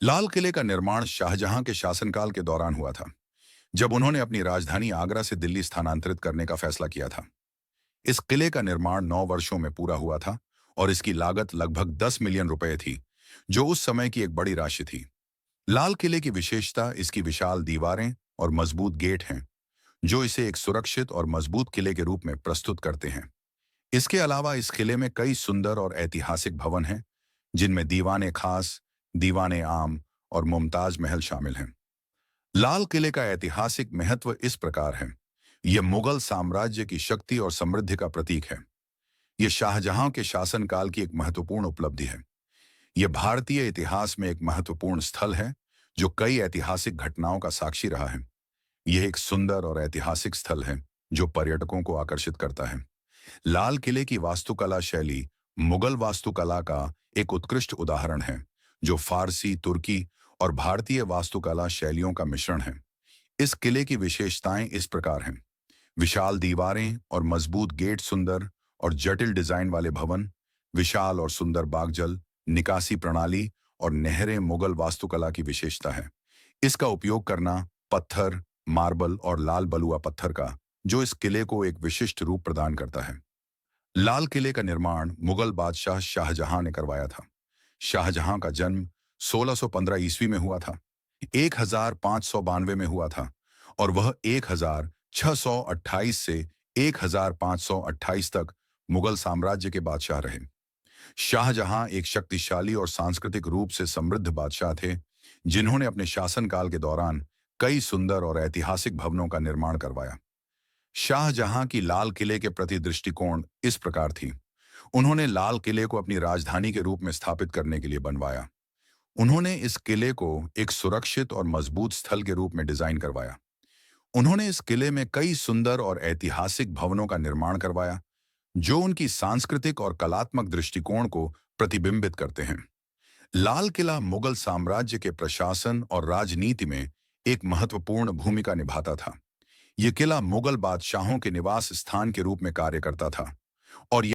लाल किले का निर्माण शाहजहां के शासनकाल के दौरान हुआ था, जब उन्होंने अपनी राजधानी आगरा से दिल्ली स्थानांतरित करने का फैसला किया था। इस किले का निर्माण 9 वर्षों में पूरा हुआ था और इसकी लागत लगभग 10 मिलियन रुपए थी, जो उस समय की एक बड़ी राशि थी। लाल किले की विशेषता इसकी विशाल दीवारें और मजबूत गेट हैं, जो इसे एक सुरक्षित और मजबूत किले के रूप में प्रस्तुत करते हैं। इसके अलावा इस किले में कई सुंदर और ऐतिहासिक भवन हैं, जिनमें दीवाने खास, दीवाने आम और मुमताज महल शामिल हैं। लाल किले का ऐतिहासिक महत्व इस प्रकार है। यह मुगल साम्राज्य की शक्ति और समृद्धि का प्रतीक है। यह शाहजहां के शासनकाल की एक महत्वपूर्ण उपलब्धि है। यह भारतीय इतिहास में एक महत्वपूर्ण स्थल है, जो कई ऐतिहासिक घटनाओं का साक्षी रहा है। यह एक सुंदर और ऐतिहासिक स्थल है, जो पर्यटकों को आकर्षित करता है। लाल किले की वास्तुकला शैली मुगल वास्तुकला का एक उत्कृष्ट उदाहरण है, जो फारसी, तुर्की और भारतीय वास्तुकला शैलियों का मिश्रण है। इस किले की विशेषताएं इस प्रकार हैं। विशाल दीवारें और मजबूत गेट, सुंदर और जटिल डिजाइन वाले भवन, विशाल और सुंदर बागजल, निकासी प्रणाली और नहरें मुगल वास्तुकला की विशेषता है। इसका उपयोग करना पत्थर, मार्बल और लाल बलुआ पत्थर का, जो इस किले को एक विशिष्ट रूप प्रदान करता है। लाल किले का निर्माण मुगल बादशाह शाहजहां ने करवाया था। शाहजहां का जन्म 1615 ईस्वी में हुआ था, 1592 में हुआ था, और वह 1628 से 1528 तक मुगल साम्राज्य के बादशाह रहे। शाहजहां एक शक्तिशाली और सांस्कृतिक रूप से समृद्ध बादशाह थे, जिन्होंने अपने शासनकाल के दौरान कई सुंदर और ऐतिहासिक भवनों का निर्माण करवाया। शाहजहां की लाल किले के प्रति दृष्टिकोण इस प्रकार थी। उन्होंने लाल किले को अपनी राजधानी के रूप में स्थापित करने के लिए बनवाया। उन्होंने इस किले को एक सुरक्षित और मजबूत स्थल के रूप में डिजाइन करवाया। उन्होंने इस किले में कई सुंदर और ऐतिहासिक भवनों का निर्माण करवाया, जो उनकी सांस्कृतिक और कलात्मक दृष्टिकोण को प्रतिबिंबित करते हैं। लाल किला मुगल साम्राज्य के प्रशासन और राजनीति में एक महत्वपूर्ण भूमिका निभाता था। यह किला मुगल बादशाहों के निवास स्थान के रूप में कार्य करता था और